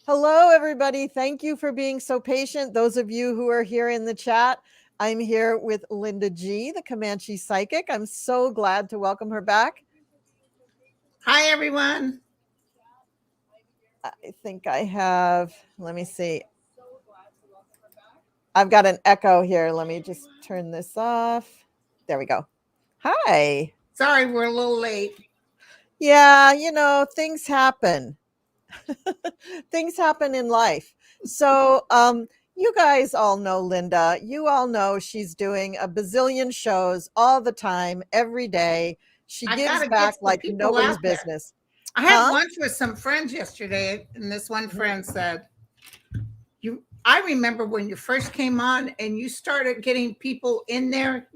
Hello, everybody. Thank you for being so patient. Those of you who are here in the chat, I'm here with Linda G, the Comanche Psychic. I'm so glad to welcome her back. Hi, everyone. I think I have, let me see. I've got an echo here. Let me just turn this off. There we go. Hi. Sorry, we're a little late. Yeah, things happen. Things happen in life. So, you guys all know Linda. You all know she's doing a bazillion shows all the time, every day. She I gives gotta back get some like people nobody's out there. business. I had lunch with some friends yesterday, and this one friend said, I remember when you first came on and you started getting people in there,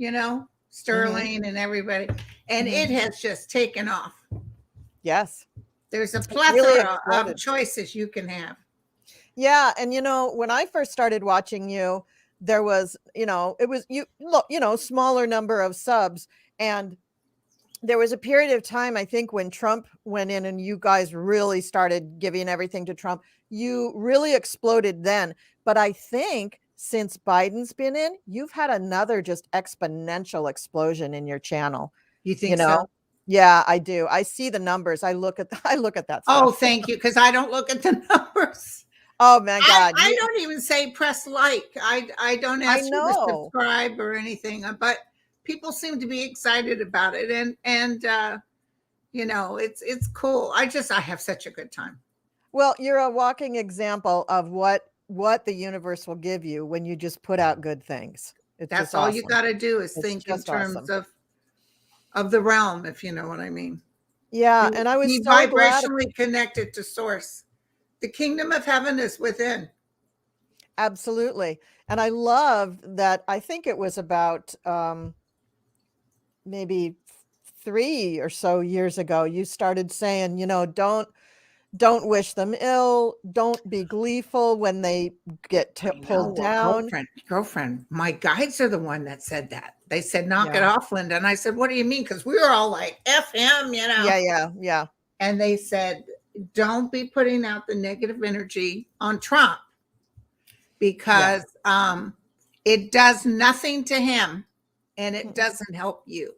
Sterling and everybody, and it has just taken off. Yes. There's a It's really plethora of exploded. choices you can have. Yeah, and when I first started watching you, there was, it was smaller number of subs, and there was a period of time, I think, when Trump went in and you guys really started giving everything to Trump. You really exploded then. But I think since Biden's been in, you've had another just exponential explosion in your channel. You think so? Yeah, I do. I see the numbers. I look at that stuff. Oh, thank you, because I don't look at the numbers. Oh my God. I don't even say press like. I don't ask you to subscribe or anything, but people seem to be excited about it, and it's cool. I have such a good time. Well, you're a walking example of what the universe will give you when you just put out good things. That's all you got to do is think in terms of the realm, if you know what I mean. Yeah, and I was be so vibrationally connected to source. The kingdom of heaven is within. Absolutely. And I love that. I think it was about maybe 3 or so years ago, you started saying, don't wish them ill. Don't be gleeful when they get pulled down. Girlfriend, my guides are the one that said that. They said, knock it off, Linda. And I said, what do you mean? Because we were all like, F him, Yeah. And they said, don't be putting out the negative energy on Trump, because it does nothing to him and it doesn't help you.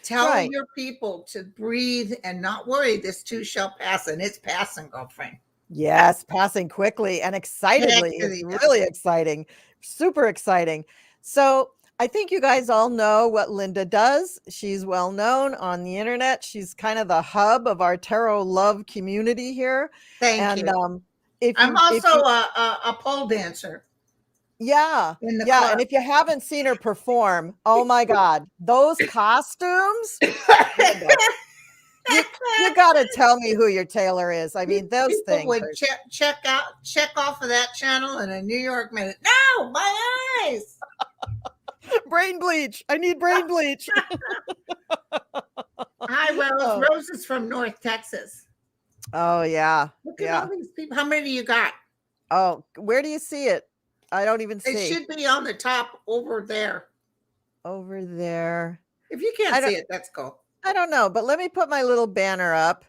Tell your people to breathe and not worry. This too shall pass, and it's passing, girlfriend. Yes, passing quickly and excitedly. It's really exciting. Super exciting. So I think you guys all know what Linda does. She's well known on the internet. She's kind of the hub of our tarot love community here. Thank you. I'm also a pole dancer. Yeah. Yeah. And if you haven't seen her perform, oh my God, those costumes. You got to tell me who your tailor is. I mean, those people things would check off of that channel in a New York minute. No, my eyes. Brain bleach. I need brain bleach. Hi, Rose. Rose is from North Texas. Oh, yeah. Look at all these people. How many do you got? Oh, where do you see it? I don't even see. It should be on the top over there. Over there. If you can't see it, that's cool. I don't know, but let me put my little banner up.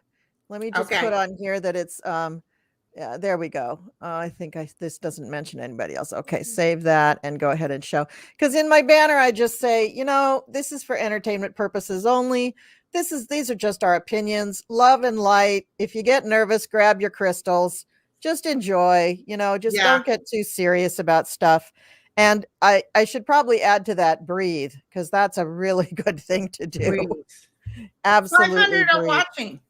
Let me just put on here that it's yeah, there we go. I think this doesn't mention anybody else. Okay, save that and go ahead and show. Because in my banner, I just say, this is for entertainment purposes only. These are just our opinions, love and light. If you get nervous, grab your crystals. Just enjoy, just don't get too serious about stuff. And I should probably add to that, breathe, because that's a really good thing to do. Breathe. Absolutely. 500 are watching.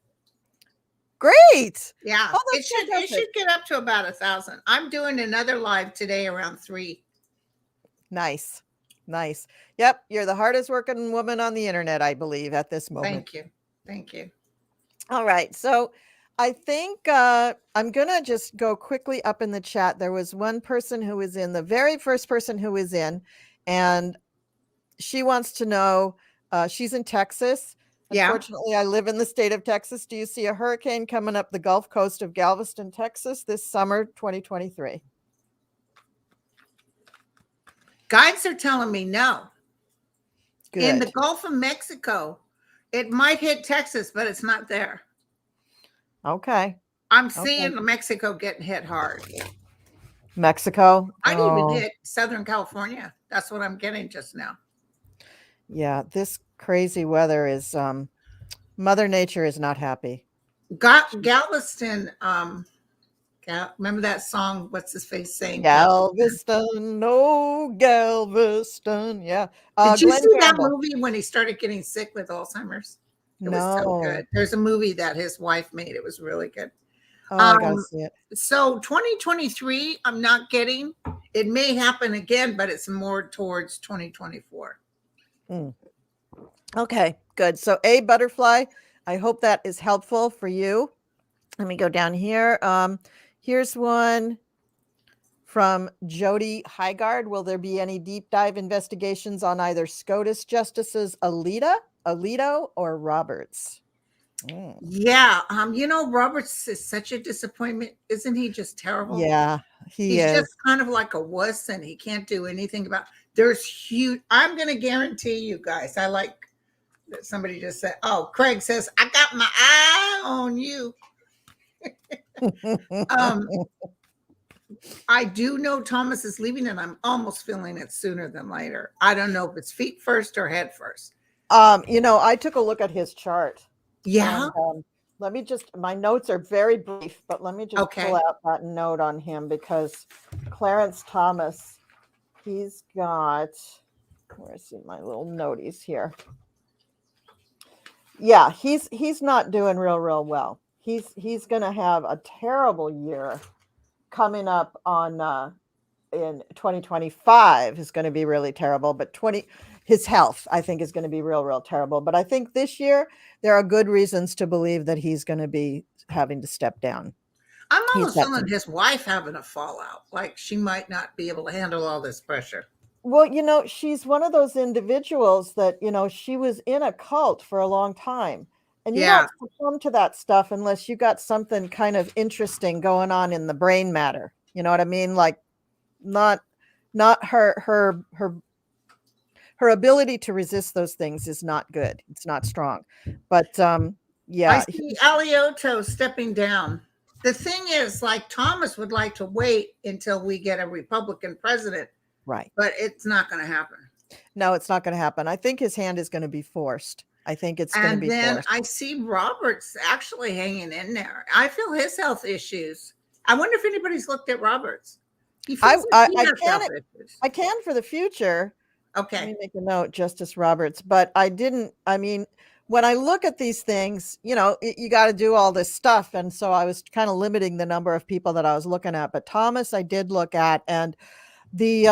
Great. Yeah. It should get up to about 1,000. I'm doing another live today around 3. Nice. Yep. You're the hardest working woman on the internet, I believe, at this moment. Thank you. All right. So I think I'm going to just go quickly up in the chat. There was one person who was in, the very first person who was in, and she wants to know, she's in Texas. Unfortunately, I live in the state of Texas. Do you see a hurricane coming up the Gulf Coast of Galveston, Texas this summer, 2023? Guides are telling me no. Good. In the Gulf of Mexico, it might hit Texas, but it's not there. Okay. I'm Okay. seeing Mexico getting hit hard. Mexico. I'd even Oh, hit Southern California. That's what I'm getting just now. yeah. This crazy weather is Mother Nature is not happy. Galveston, remember that song? What's his face saying? Galveston, no Galveston. Yeah. Did you Glenn see that Campbell. movie when he started getting sick with Alzheimer's? It was so good. No. There's a movie that his wife made. It was really good. Oh, I gotta see it. So 2023, I'm not getting. It may happen again, but it's more towards 2024. Okay, good. So a butterfly. I hope that is helpful for you. Let me go down here. Here's one from Jody Highgard. Will there be any deep dive investigations on either SCOTUS Justices Alito, or Roberts? Yeah. Roberts is such a disappointment. Isn't he just terrible? Yeah, he's is. just kind of like a wuss and he can't do anything about. There's huge. I'm going to guarantee you guys. I like that somebody just said, oh, Craig says, I got my eye on you. I do know Thomas is leaving and I'm almost feeling it sooner than later. I don't know if it's feet first or head first. I took a look at his chart. Yeah. And, let me just, my notes are very brief, but let me just pull out that note on him because Clarence Thomas, he's got, where's my little noties here? Yeah, he's not doing real well. He's going to have a terrible year coming up on in 2025 is going to be really terrible, but his health, I think, is going to be real terrible. But I think this year there are good reasons to believe that he's going to be having to step down. I'm almost feeling his wife having a fallout. Like she might not be able to handle all this pressure. Well, she's one of those individuals that, she was in a cult for a long time. And you don't succumb to that stuff unless you got something kind of interesting going on in the brain matter. You know what I mean? Like not her ability to resist those things is not good. It's not strong. But yeah. I see Alioto stepping down. The thing is, like Thomas would like to wait until we get a Republican president. Right. But it's not going to happen. No, it's not going to happen. I think his hand is going to be forced. I think it's going to be forced. And then I see Roberts actually hanging in there. I feel his health issues. I wonder if anybody's looked at Roberts. I can for the future. Okay. Let me make a note, Justice Roberts. But I didn't, when I look at these things, you got to do all this stuff. And so I was kind of limiting the number of people that I was looking at. But Thomas, I did look at. And the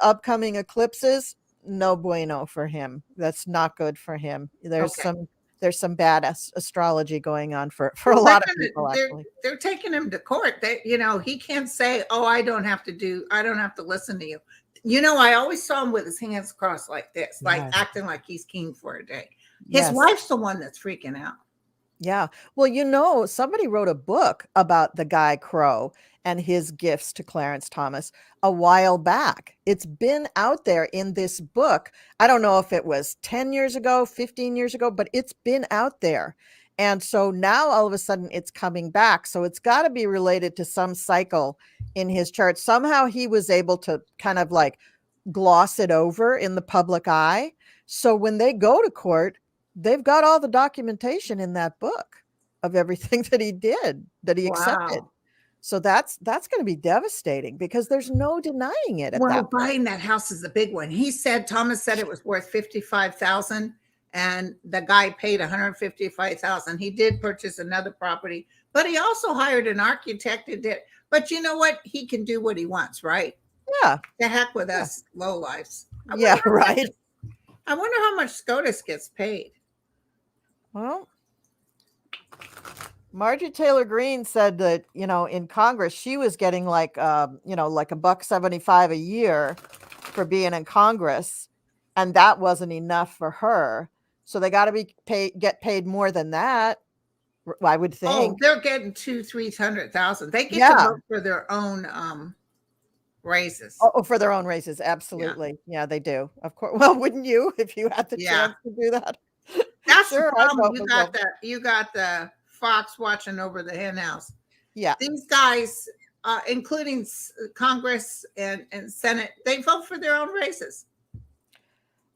upcoming eclipses, no bueno for him. That's not good for him. There's some bad astrology going on for a lot of people. Actually, they're taking him to court. He can't say, "Oh, I don't have to listen to you." I always saw him with his hands crossed like this, like acting like he's king for a day. His wife's the one that's freaking out. Yeah. Well, somebody wrote a book about the guy Crow and his gifts to Clarence Thomas a while back. It's been out there in this book. I don't know if it was 10 years ago, 15 years ago, but it's been out there. And so now all of a sudden it's coming back. So it's got to be related to some cycle in his chart. Somehow he was able to kind of like gloss it over in the public eye. So when they go to court, they've got all the documentation in that book of everything that he did, that he accepted. So that's going to be devastating because there's no denying it. Buying that house is a big one. Thomas said it was worth $55,000 and the guy paid $155,000. He did purchase another property, but he also hired an architect and did. But you know what? He can do what he wants, right? Yeah. The heck with us lowlifes. Yeah, right. I wonder how much SCOTUS gets paid. Well, Marjorie Taylor Greene said that, in Congress, she was getting like $1.75 a year for being in Congress. And that wasn't enough for her. So they got to get paid more than that, I would think. Oh, they're getting $200,000-$300,000. They get to vote for their own raises. Oh, for their own raises. Absolutely. Yeah, they do. Of course. Well, wouldn't you if you had the chance to do that? That's the problem. You got the fox watching over the hen house. Yeah. These guys, including Congress and Senate, they vote for their own races.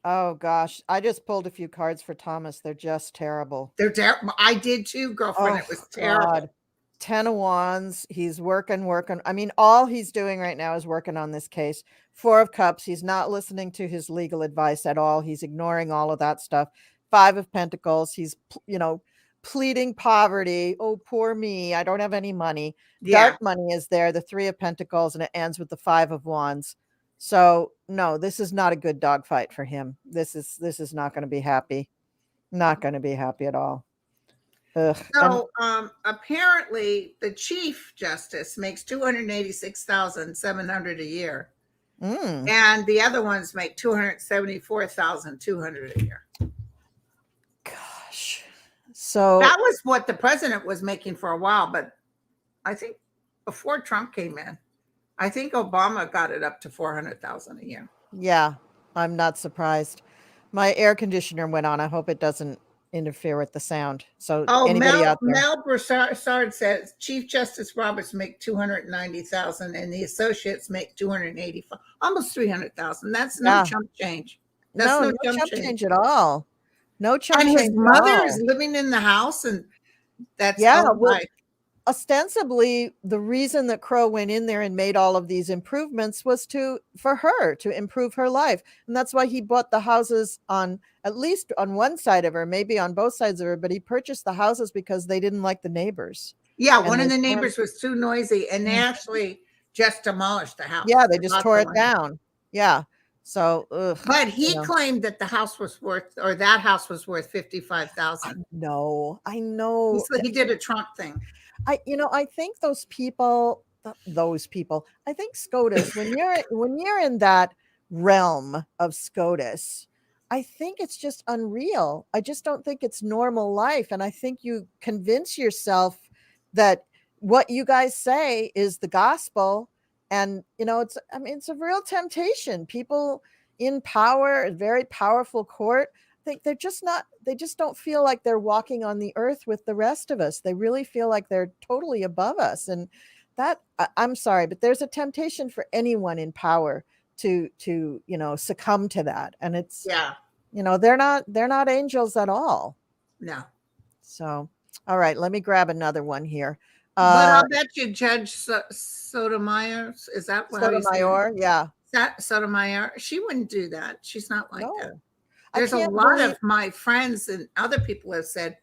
Oh gosh, I just pulled a few cards for Thomas. They're just terrible. They're terrible. I did too, girlfriend. It was terrible. God. 10 of Wands. He's working. I mean, all he's doing right now is working on this case. 4 of Cups. He's not listening to his legal advice at all. He's ignoring all of that stuff. 5 of Pentacles. He's, pleading poverty. Oh, poor me. I don't have any money. Yeah. Dark money is there. The 3 of Pentacles, and it ends with the 5 of Wands. So no, this is not a good dogfight for him. This is not going to be happy. Not going to be happy at all. Ugh. So apparently the Chief Justice makes $286,700 a year. And the other ones make $274,200 a year. Gosh. So that was what the president was making for a while, but I think before Trump came in, I think Obama got it up to $400,000 a year. Yeah, I'm not surprised. My air conditioner went on. I hope it doesn't interfere with the sound. So anybody out there? Mel Broussard says Chief Justice Roberts make $290,000 and the associates make $285,000, almost $300,000. That's no chump change. That's no chump change at all. No chump change. And his mother is living in the house, and that's ostensibly, the reason that Crow went in there and made all of these improvements was for her to improve her life. And that's why he bought the houses on, at least on one side of her, maybe on both sides of her, but he purchased the houses because they didn't like the neighbors. Yeah, one of the neighbors was too noisy, and they actually just demolished the house. Yeah, they just tore it down. Yeah. So, but he claimed that the house was worth, or that house was worth $55,000. No, I know. He did a Trump thing. I think those people, I think SCOTUS, when you're in that realm of SCOTUS, I think it's just unreal. I just don't think it's normal life. And I think you convince yourself that what you guys say is the gospel. And, it's a real temptation. People in power, a very powerful court, they just don't feel like they're walking on the earth with the rest of us. They really feel like they're totally above us. And that, I'm sorry, but there's a temptation for anyone in power to succumb to that. And it's, they're not angels at all. No. So, all right, let me grab another one here. But I'll bet you Judge Sotomayor, is that what Sotomayor? Yeah. Sotomayor, she wouldn't do that. She's not like that. There's a lot of my friends and other people have said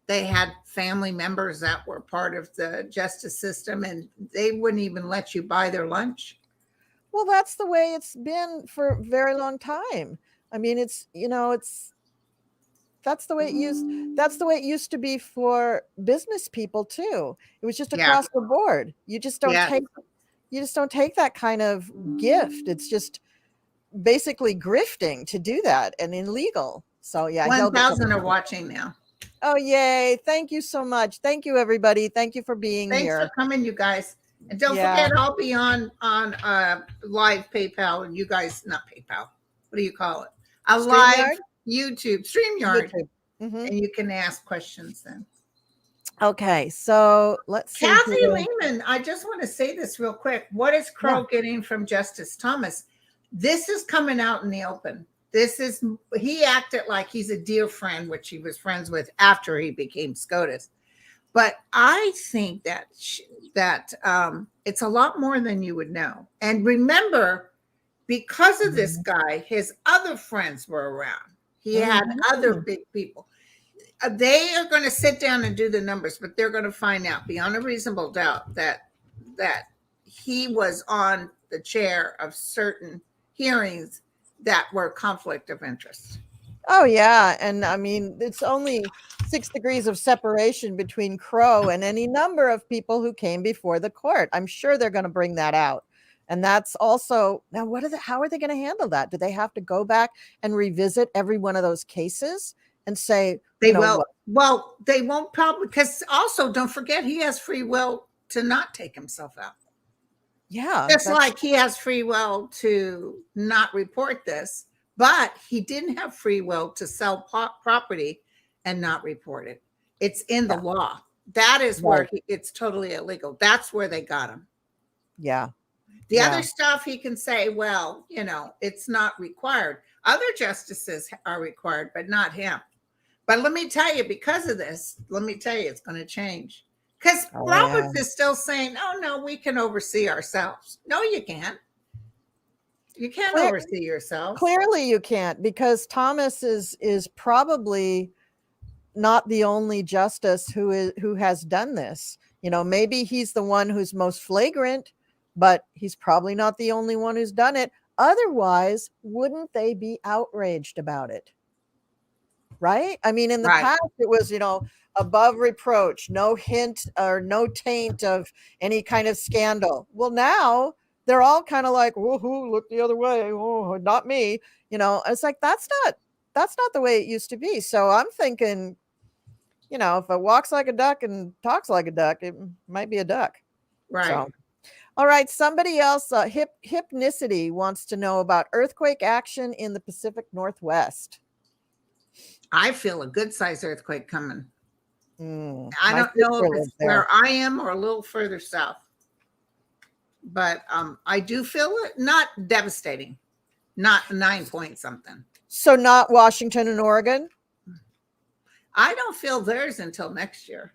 they had family members that were part of the justice system, and they wouldn't even let you buy their lunch. Well, that's the way it's been for a very long time. I mean, that's the way it used to be for business people too. It was just across the board. You just don't take that kind of gift. It's just basically grifting to do that and illegal. So 1,000 are watching now. Oh, yay. Thank you so much. Thank you, everybody. Thank you for being here. Thanks for coming, you guys. And don't forget, I'll be on live PayPal, and you guys, not PayPal. What do you call it? A live YouTube, StreamYard. And you can ask questions then. Okay, so let's see. Kathy Lehman, I just want to say this real quick. What is Crow getting from Justice Thomas? This is coming out in the open. He acted like he's a dear friend, which he was friends with after he became SCOTUS. But I think that it's a lot more than you would know. And remember, because of this guy, his other friends were around. He had other big people. They are going to sit down and do the numbers, but they're going to find out beyond a reasonable doubt that he was on the chair of certain hearings that were conflict of interest. Oh, yeah. And I mean, it's only 6 degrees of separation between Crow and any number of people who came before the court. I'm sure they're going to bring that out. And that's also, now how are they going to handle that? Do they have to go back and revisit every one of those cases and say they will? Well, they won't probably, because also don't forget he has free will to not take himself out. Yeah. Just like he has free will to not report this, but he didn't have free will to sell property and not report it. It's in the law. That is Right. where it's totally illegal. That's where they got him. Yeah. The other stuff he can say, well, it's not required. Other justices are required, but not him. But let me tell you, because of this, it's going to change. Because Roberts is still saying, oh, no, we can oversee ourselves. No, you can't. You can't oversee yourself. Clearly you can't, because Thomas is probably not the only justice who has done this. Maybe he's the one who's most flagrant, but he's probably not the only one who's done it. Otherwise, wouldn't they be outraged about it? Right? I mean, in the past, it was, above reproach, no hint or no taint of any kind of scandal. Well, now they're all kind of like, woohoo, look the other way. Oh, not me. It's like, that's not the way it used to be. So I'm thinking, if it walks like a duck and talks like a duck, it might be a duck. Right. So, all right. Somebody else, Hypnicity wants to know about earthquake action in the Pacific Northwest. I feel a good size earthquake coming. I don't know if it's where I am or a little further south, but I do feel it. Not devastating, not 9 point something. So not Washington and Oregon? I don't feel theirs until next year.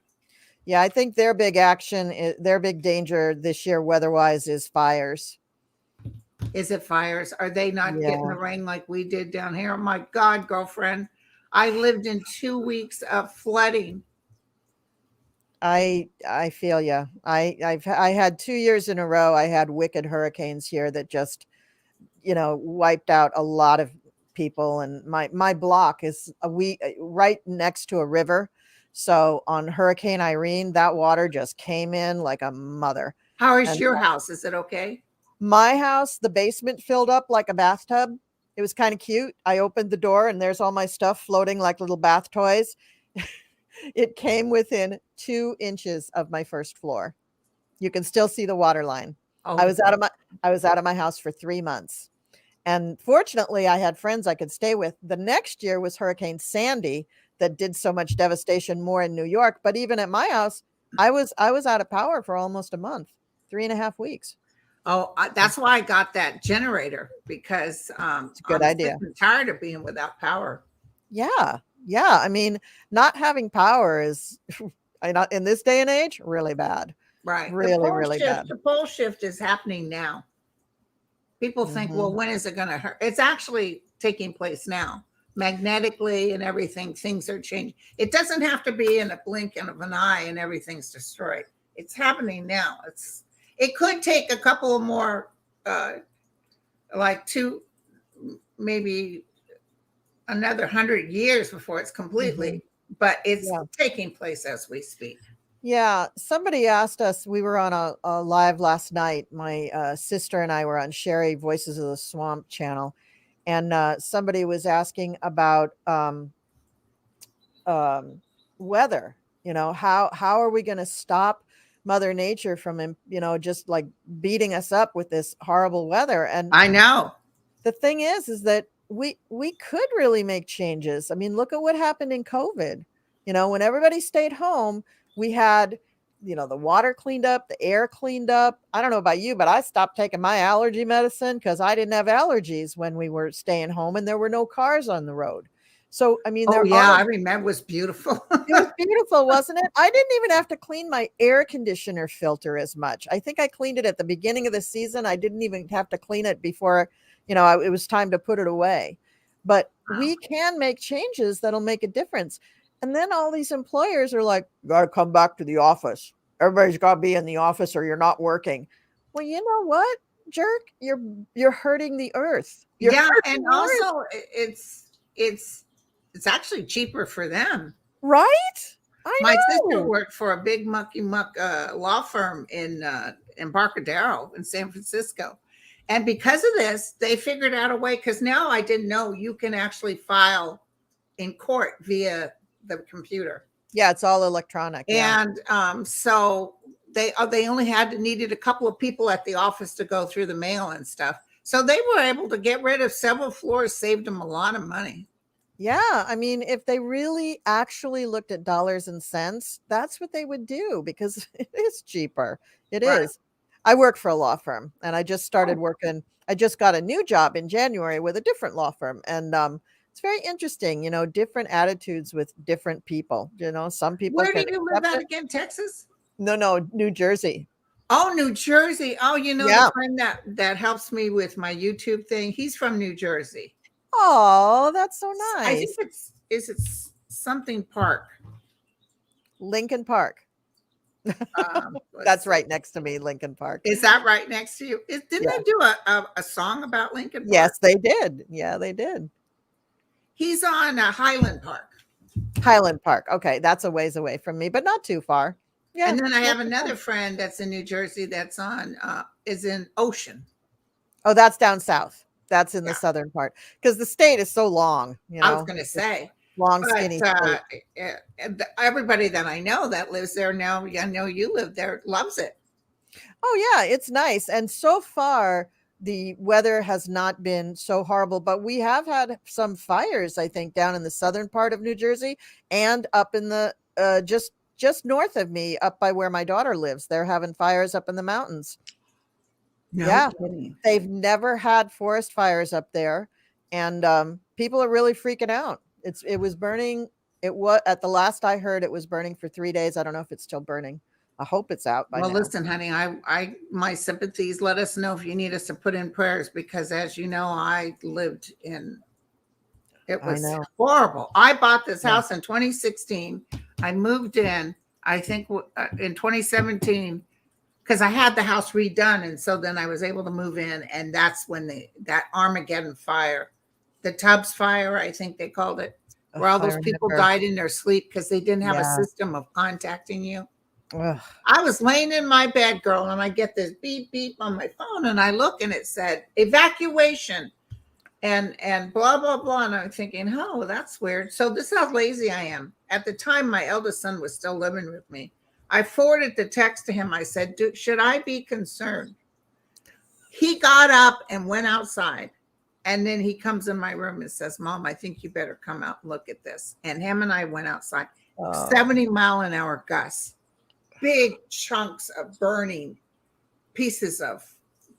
Yeah, I think their big action, their big danger this year weather-wise is fires. Is it fires? Are they not getting the rain like we did down here? Oh my God, girlfriend. I lived in 2 weeks of flooding. I feel you. I had 2 years in a row. I had wicked hurricanes here that just, wiped out a lot of people. And my block is right next to a river. So on Hurricane Irene, that water just came in like a mother. How is your house? Is it okay? My house, the basement filled up like a bathtub. It was kind of cute. I opened the door and there's all my stuff floating like little bath toys. It came within 2 inches of my first floor. You can still see the water line. Oh, I was out of my house for 3 months. And fortunately, I had friends I could stay with. The next year was Hurricane Sandy that did so much devastation more in New York. But even at my house, I was out of power for almost a month, 3.5 weeks. Oh, that's why I got that generator, because it's a good idea. I'm tired of being without power. Yeah. I mean, not having power is, in this day and age, really bad. Right. Really bad. The pole shift is happening now. People think, well, when is it going to hurt? It's actually taking place now. Magnetically and everything, things are changing. It doesn't have to be in a blink of an eye and everything's destroyed. It's happening now. It could take a couple of more, like 2, maybe another 100 years before it's completely, but it's taking place as we speak. Yeah. Somebody asked us, we were on a live last night. My sister and I were on Sherry Voices of the Swamp channel. And somebody was asking about weather. How are we going to stop Mother Nature from, just like beating us up with this horrible weather? And I know the thing is that we could really make changes. I mean, look at what happened in COVID. When everybody stayed home, we had, the water cleaned up, the air cleaned up. I don't know about you, but I stopped taking my allergy medicine because I didn't have allergies when we were staying home and there were no cars on the road. So, I mean, I remember. It was beautiful. It was beautiful, wasn't it? I didn't even have to clean my air conditioner filter as much. I think I cleaned it at the beginning of the season. I didn't even have to clean it before, it was time to put it away. But we can make changes that'll make a difference. And then all these employers are like, you got to come back to the office. Everybody's got to be in the office or you're not working. Well, you know what, jerk? You're hurting the earth. And also it's actually cheaper for them. Right? My sister worked for a big mucky muck law firm in Embarcadero in San Francisco. And because of this, they figured out a way, because now I didn't know you can actually file in court via the computer. Yeah, it's all electronic. And so they only needed a couple of people at the office to go through the mail and stuff. So they were able to get rid of several floors, saved them a lot of money. Yeah, I mean, if they really actually looked at dollars and cents, that's what they would do because it is cheaper. It Right. is. I work for a law firm and I just started Oh, working. I just got a new job in January with a different law firm. And it's very interesting, different attitudes with different people. Some people where do can you live accept at it. again? Texas? No, New Jersey. Oh, New Jersey. Oh, the Yeah. friend that helps me with my YouTube thing, he's from New Jersey. Oh, that's so I think nice. it something Park? Lincoln Park. Let's That's see. right next to me, Lincoln Park. Is that right next to you? Didn't Yeah. they do a song about Lincoln Park? Yes, they did. Yeah, they did. He's on Highland Park. Highland Park. Okay, that's a ways away from me, but not too far. Yeah. And then I Not have too far. another friend that's in New Jersey that's is in Ocean. Oh, that's down south. That's in the Yeah, southern part because the state is so long, I was going to It's say. long, But skinny state. everybody that I know that lives there now, I know you live there, loves it. Oh, yeah, it's nice. And so far, the weather has not been so horrible, but we have had some fires, I think, down in the southern part of New Jersey and up in the just north of me, up by where my daughter lives. They're having fires up in the mountains. No Yeah. kidding. They've never had forest fires up there, and people are really freaking out. It was burning. It was at the last I heard, it was burning for 3 days. I don't know if it's still burning. I hope it's out by Well, now. listen, honey, my sympathies. Let us know if you need us to put in prayers because, as you know, I lived in. It I was know. horrible. I bought this Yeah. house in 2016. I moved in, I think, in 2017 because I had the house redone, and so then I was able to move in, and that's when that Armageddon fire, the Tubbs fire, I think they called it, Ugh, where all I those people remember. died in their sleep because they didn't have a Yeah. system of contacting you. Ugh. I was laying in my bed, girl, and I get this beep beep on my phone, and I look, and it said evacuation, and blah blah blah, and I'm thinking, oh, that's weird. So this is how lazy I am. At the time, my eldest son was still living with me. I forwarded the text to him. I said, should I be concerned? He got up and went outside. And then he comes in my room and says, Mom, I think you better come out and look at this. And him and I went outside. 70-mile-an-hour gusts, big chunks of burning pieces of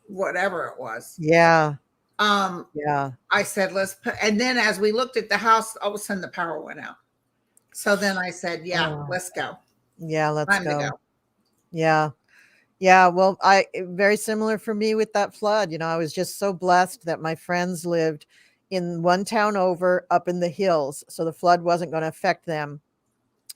whatever it was. Yeah. Yeah. I said, and then as we looked at the house, all of a sudden the power went out. So then I said, yeah, let's go. Yeah, let's Time go. to go. Yeah. Yeah, well, very similar for me with that flood. I was just so blessed that my friends lived in one town over up in the hills, so the flood wasn't going to affect them.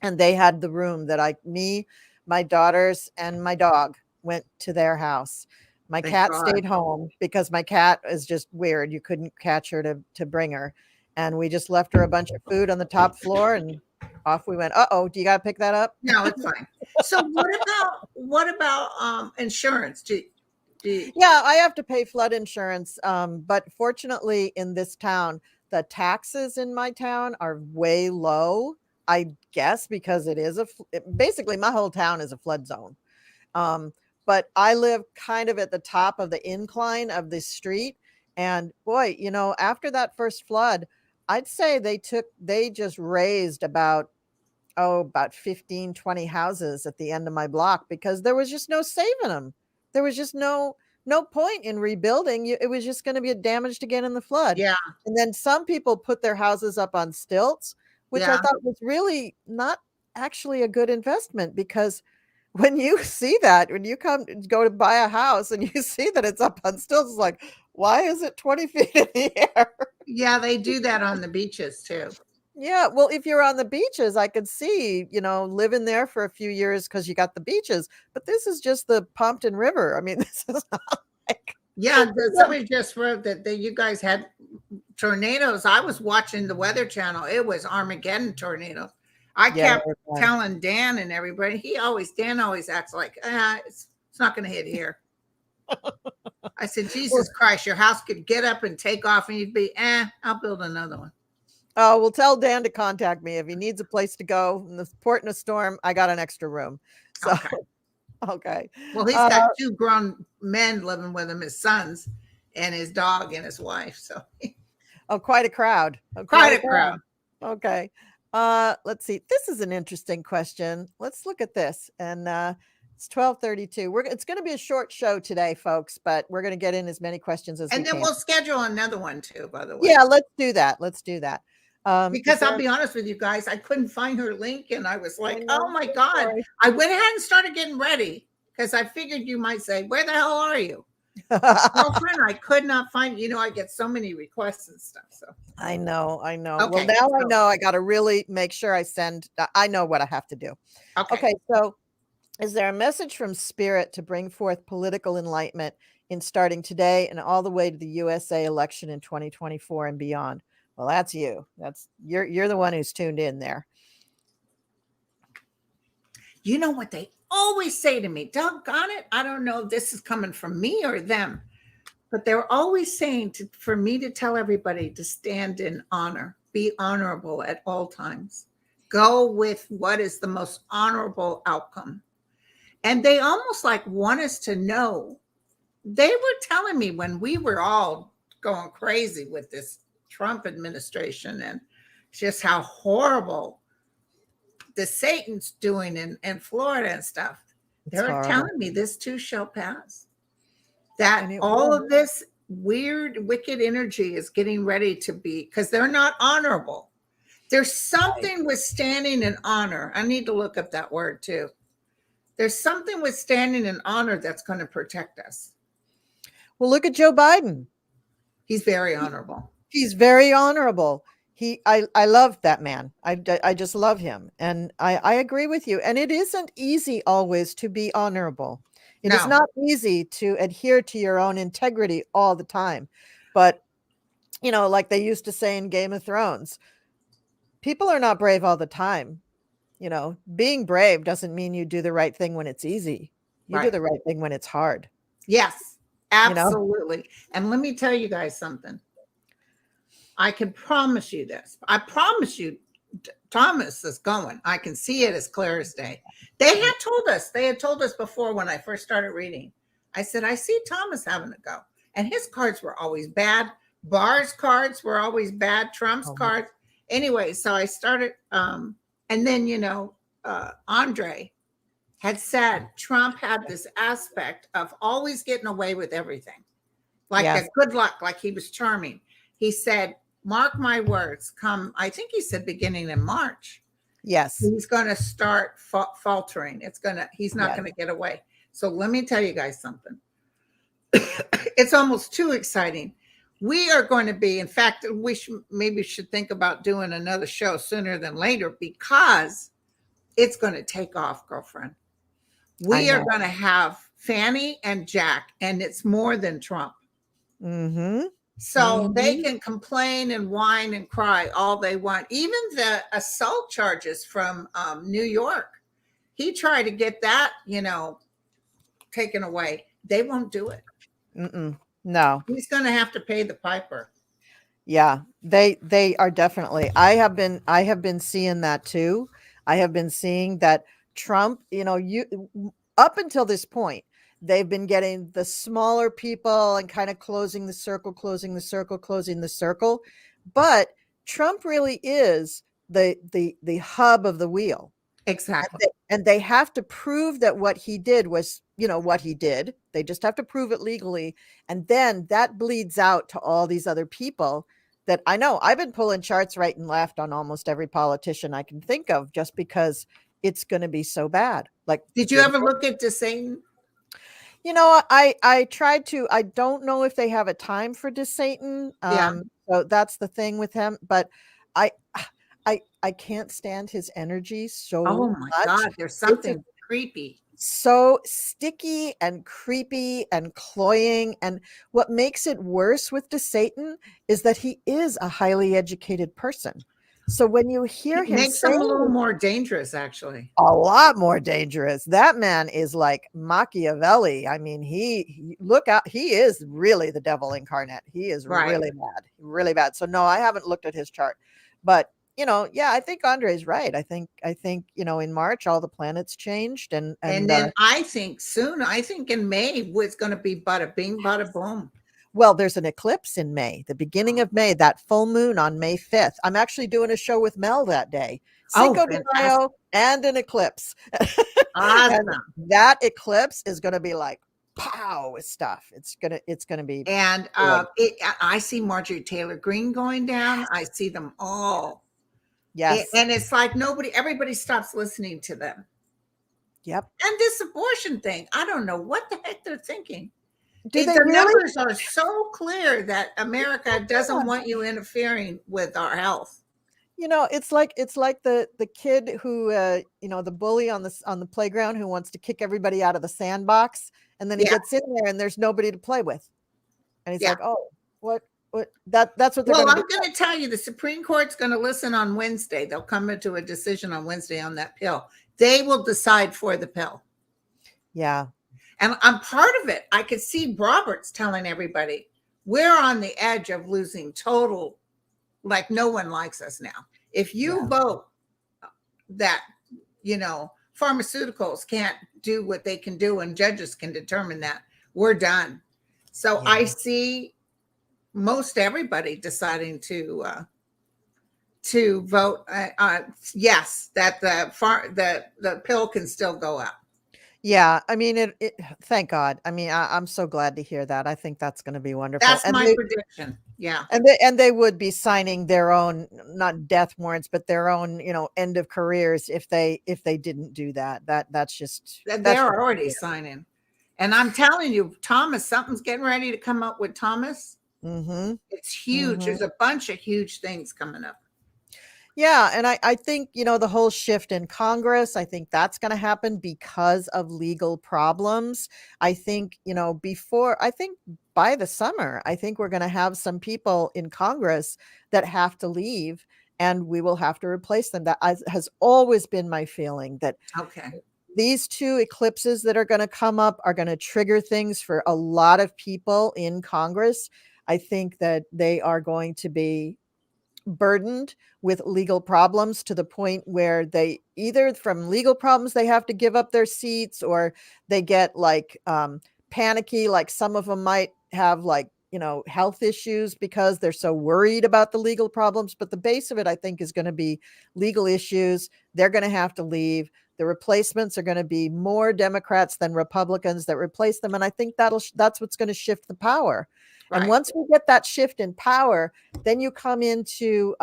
And they had the room that me, my daughters, and my dog went to their house. My cat stayed home because my cat is just weird. You couldn't catch her to bring her. And we just left her a bunch of food on the top floor and off we went. Uh-oh, do you got to pick that up? No, it's fine. So what about insurance? Yeah, I have to pay flood insurance. But fortunately in this town, the taxes in my town are way low. I guess because it is basically my whole town is a flood zone. But I live kind of at the top of the incline of this street. And boy, after that first flood, I'd say they just raised about 15, 20 houses at the end of my block because there was just no saving them. There was just no point in rebuilding. It was just going to be damaged again in the flood. Yeah. And then some people put their houses up on stilts, which I thought was really not actually a good investment because when you see that, when you go to buy a house and you see that it's up on stilts, it's like, why is it 20 feet in the air? Yeah, they do that on the beaches too. Yeah, well, if you're on the beaches, I could see, living there for a few years because you got the beaches, but this is just the Pompton River. I mean, this is not like. Yeah, somebody just wrote that you guys had tornadoes. I was watching the Weather Channel. It was Armageddon tornadoes. I kept telling Dan and everybody. Dan always acts like it's not going to hit here. I said, Jesus Christ, your house could get up and take off, and you'd be, I'll build another one. Oh, we'll tell Dan to contact me if he needs a place to go in the port in a storm. I got an extra room. So, okay. Well, he's got 2 grown men living with him, his sons and his dog and his wife. So, quite a crowd. Quite a crowd. Okay. Let's see. This is an interesting question. Let's look at this. And it's 12:32. It's going to be a short show today, folks, but we're going to get in as many questions as we And then can. we'll schedule another one too, by the way. Yeah, let's do that. Let's do that. Because I'll be honest with you guys, I couldn't find her link and I was like, know, oh my God. sorry. I went ahead and started getting ready because I figured you might say, where the hell are you? Girlfriend, I could not find, I get so many requests and stuff. So I know. Okay, Well, now I know I got to really make sure I know what I have to do. Okay. So is there a message from spirit to bring forth political enlightenment in starting today and all the way to the USA election in 2024 and beyond? Well, that's you. You're the one who's tuned in there. You know what they always say to me, doggone it, I don't know if this is coming from me or them, but they're always saying for me to tell everybody to stand in honor, be honorable at all times, go with what is the most honorable outcome. And they almost like want us to know. They were telling me when we were all going crazy with this Trump administration and just how horrible the Satan's doing in Florida and stuff. They're telling me this too shall pass. That all of this weird, wicked energy is getting ready to be, because they're not honorable. There's something with standing in honor. I need to look up that word too. There's something with standing in honor that's going to protect us. Well, look at Joe Biden. He's very honorable. He's very honorable. I love that man. I just love him. And I agree with you. And it isn't easy always to be honorable. It is not easy to adhere to your own integrity all the time. But, like they used to say in Game of Thrones, people are not brave all the time. Being brave doesn't mean you do the right thing when it's easy. You do the right thing when it's hard. Yes, absolutely. And let me tell you guys something. I can promise you this. I promise you, Thomas is going. I can see it as clear as day. They had told us before when I first started reading. I said, I see Thomas having to go. And his cards were always bad. Barr's cards were always bad. Trump's cards. Anyway, so I started, and then, Andre had said Trump had this aspect of always getting away with everything. Like a good luck, like he was charming. He said, mark my words, I think he said beginning in March. Yes. He's going to start faltering. He's not going to get away. So let me tell you guys something. It's almost too exciting. We are going to be, in fact, we maybe should think about doing another show sooner than later, because it's going to take off, girlfriend. We are going to have Fanny and Jack, and it's more than Trump. Mm-hmm. So they can complain and whine and cry all they want. Even the assault charges from New York, he tried to get that, taken away. They won't do it. No. He's going to have to pay the piper. Yeah, they are definitely. I have been seeing that too. I have been seeing that Trump, up until this point, they've been getting the smaller people and kind of closing the circle. But Trump really is the hub of the wheel. Exactly. And they have to prove that what he did was, what he did. They just have to prove it legally. And then that bleeds out to all these other people that I know. I've been pulling charts right and left on almost every politician I can think of, just because it's going to be so bad. Like, did you ever look at Satan? I tried to. I don't know if they have a time for Satan. So that's the thing with him. But I can't stand his energy so much. Oh my God, there's something creepy. So sticky and creepy and cloying. And what makes it worse with Satan is that he is a highly educated person. So when you hear him, makes him a little more dangerous, actually. A lot more dangerous. That man is like Machiavelli. I mean, look out. He is really the devil incarnate. He is really bad. So no, I haven't looked at his chart, but I think Andre's right. I think, in March, all the planets changed. And then I think soon, in May, it's going to be bada bing, bada boom. Well, there's an eclipse in May, the beginning of May, that full moon on May 5th. I'm actually doing a show with Mel that day. Cinco de Mayo and an eclipse. Awesome. And that eclipse is going to be like pow with stuff. It's gonna be. And I see Marjorie Taylor Greene going down. I see them all. Yes. And it's like everybody stops listening to them. Yep. And this abortion thing, I don't know what the heck they're thinking. The really? Numbers are so clear that America doesn't want you interfering with our health. It's like the kid who the bully on the playground who wants to kick everybody out of the sandbox, and then he gets in there and there's nobody to play with, and he's like, oh, what that's what they're I'm going to tell you, the Supreme Court's going to listen on Wednesday. They'll come into a decision on Wednesday on that pill. They will decide for the pill. Yeah. And I'm part of it. I could see Roberts telling everybody, we're on the edge of losing total, like no one likes us now. If you vote that, pharmaceuticals can't do what they can do and judges can determine that, we're done. So I see most everybody deciding to vote yes, that the pill can still go up. Yeah, I mean, thank God. I mean, I'm so glad to hear that. I think that's going to be wonderful. That's my prediction. Yeah. And they would be signing their own, not death warrants, but their own, end of careers if they didn't do that. That's just. They're already signing. And I'm telling you, Thomas, something's getting ready to come up with Thomas. Mm-hmm. It's huge. Mm-hmm. There's a bunch of huge things coming up. Yeah. And I think, the whole shift in Congress, I think that's going to happen because of legal problems. I think, by the summer, I think we're going to have some people in Congress that have to leave and we will have to replace them. That has always been my feeling that these two eclipses that are going to come up are going to trigger things for a lot of people in Congress. I think that they are going to be burdened with legal problems to the point where they either from legal problems they have to give up their seats, or they get panicky, like some of them might have health issues because they're so worried about the legal problems. But the base of it, I think, is going to be legal issues. They're going to have to leave. The replacements are going to be more Democrats than Republicans that replace them. And I think that's what's going to shift the power. Right. And once we get that shift in power, then you come into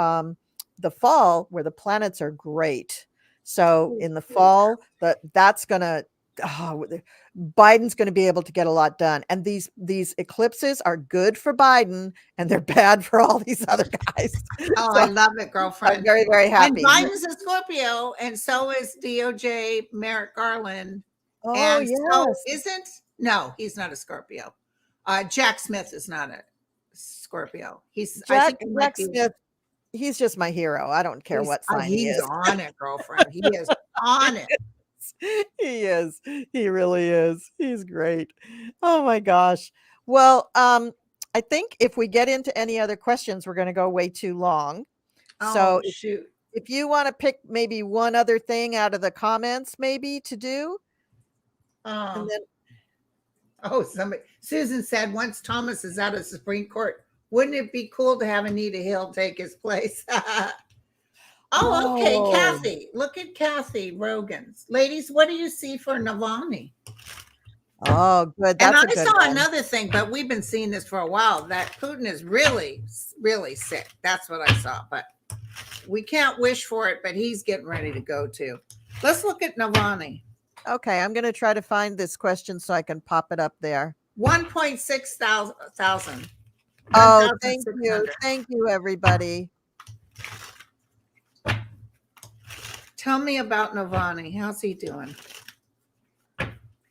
the fall where the planets are great. So in the fall, that's going to, Biden's going to be able to get a lot done. And these eclipses are good for Biden and they're bad for all these other guys. Oh, so I love it, girlfriend. I'm very, very happy. And Biden's a Scorpio, and so is DOJ Merrick Garland. Oh, and yes. No, he's not a Scorpio. Jack Smith is not a Scorpio. Jack Smith. He's just my hero. I don't care what sign he is. He's on it, girlfriend. He is on it. He is. He really is. He's great. Oh my gosh. Well, I think if we get into any other questions, we're going to go way too long. So shoot. If you want to pick maybe one other thing out of the comments, maybe to do. And then, Susan said, once Thomas is out of the Supreme Court, wouldn't it be cool to have Anita Hill take his place? Okay, Kathy. Look at Kathy Rogan's. Ladies, what do you see for Navalny? Oh, good. And I saw another thing, but we've been seeing this for a while, that Putin is really, really sick. That's what I saw. But we can't wish for it, but he's getting ready to go too. Let's look at Navalny. Okay, I'm going to try to find this question so I can pop it up there. 1.6 thousand. Oh, thank you. Thank you, everybody. Tell me about Navalny. How's he doing?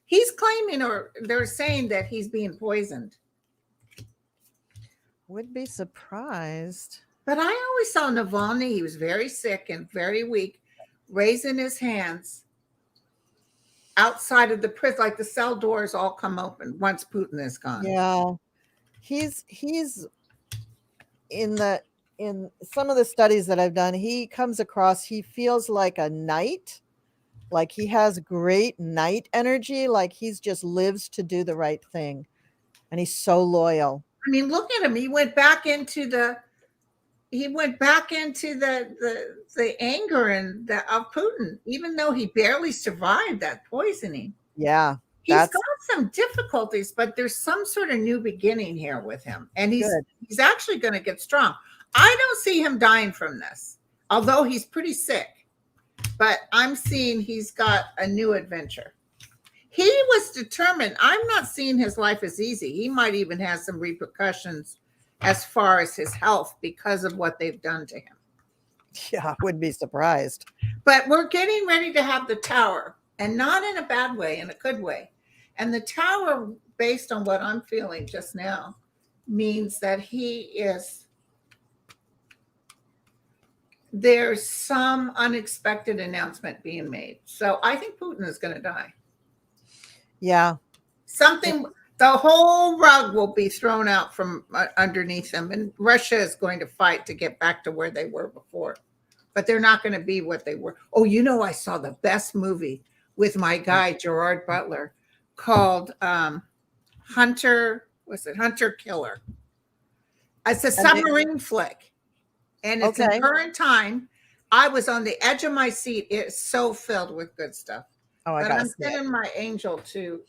He's claiming, or they're saying that he's being poisoned. Would be surprised. But I always saw Navalny, he was very sick and very weak, raising his hands outside of the prison, like the cell doors all come open once Putin is gone. Yeah. He's in some of the studies that I've done, he comes across, he feels like a knight, like he has great knight energy, like he's just lives to do the right thing. And he's so loyal. I mean, look at him. He went back into the anger and of Putin, even though he barely survived that poisoning. Yeah. He's got some difficulties, but there's some sort of new beginning here with him. And he's actually going to get strong. I don't see him dying from this, although he's pretty sick. But I'm seeing he's got a new adventure. He was determined. I'm not seeing his life as easy. He might even have some repercussions as far as his health because of what they've done to him. Yeah, I wouldn't be surprised. But we're getting ready to have the tower, and not in a bad way, in a good way. And the tower, based on what I'm feeling just now, means that there's some unexpected announcement being made. So I think Putin is going to die. Yeah. The whole rug will be thrown out from underneath them. And Russia is going to fight to get back to where they were before. But they're not going to be what they were. Oh, I saw the best movie with my guy, Gerard Butler, called Hunter Killer. It's a submarine flick. And it's in current time. I was on the edge of my seat. It's so filled with good stuff. Oh, but I'm sending my angel to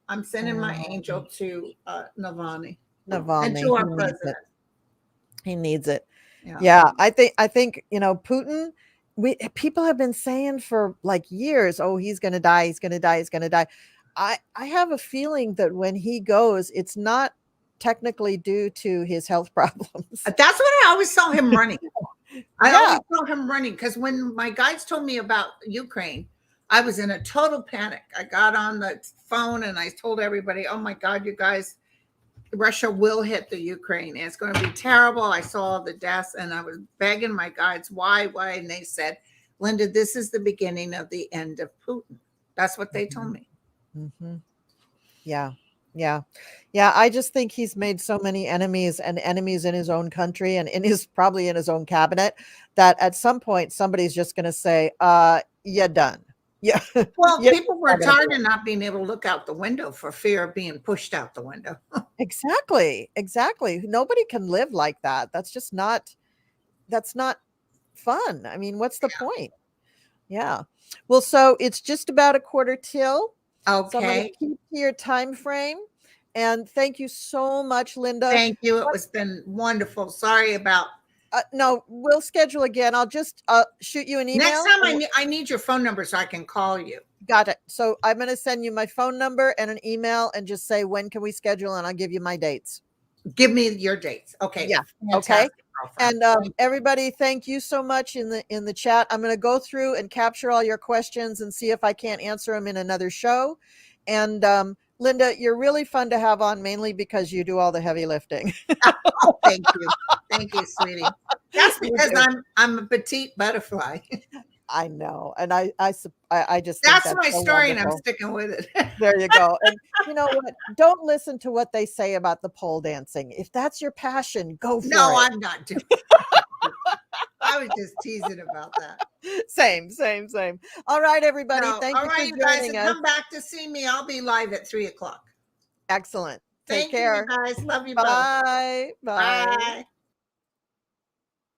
Navalny. And to our president. He needs it. Yeah. I think, Putin, people have been saying for like years, oh, he's going to die. He's going to die. He's going to die. I have a feeling that when he goes, it's not technically due to his health problems. That's what I always saw him running. I always saw him running because when my guides told me about Ukraine, I was in a total panic. I got on the phone and I told everybody, oh my God, you guys, Russia will hit the Ukraine. And it's going to be terrible. I saw the deaths and I was begging my guides, why? And they said, Linda, this is the beginning of the end of Putin. That's what they told me. Mm-hmm. Yeah. I just think he's made so many enemies and enemies in his own country and probably in his own cabinet that at some point somebody's just going to say, you're done. Yeah. Well, people were tired of not being able to look out the window for fear of being pushed out the window. Exactly. Nobody can live like that. That's not fun. I mean, what's the point? Yeah. Well, so it's just about 1:15. Okay. So I'm going to keep to your time frame. And thank you so much, Linda. Thank you. It has been wonderful. Sorry about. No, we'll schedule again. I'll just shoot you an email. Next time I need your phone number so I can call you. Got it. So I'm going to send you my phone number and an email and just say, when can we schedule? And I'll give you my dates. Give me your dates. Okay. Yeah. Fantastic. Okay. And everybody, thank you so much in the chat. I'm going to go through and capture all your questions and see if I can't answer them in another show. And Linda, you're really fun to have on, mainly because you do all the heavy lifting. Oh, thank you, sweetie. That's because I'm a petite butterfly. I know, and I just that's my story, and I'm sticking with it. There you go. And you know what? Don't listen to what they say about the pole dancing. If that's your passion, go for it. No, I'm not doing. I was just teasing about that. Same. All right, everybody. Thank you for joining us. Come back to see me. I'll be live at 3:00. Excellent. Take care. You guys. Love you. Bye. Bye.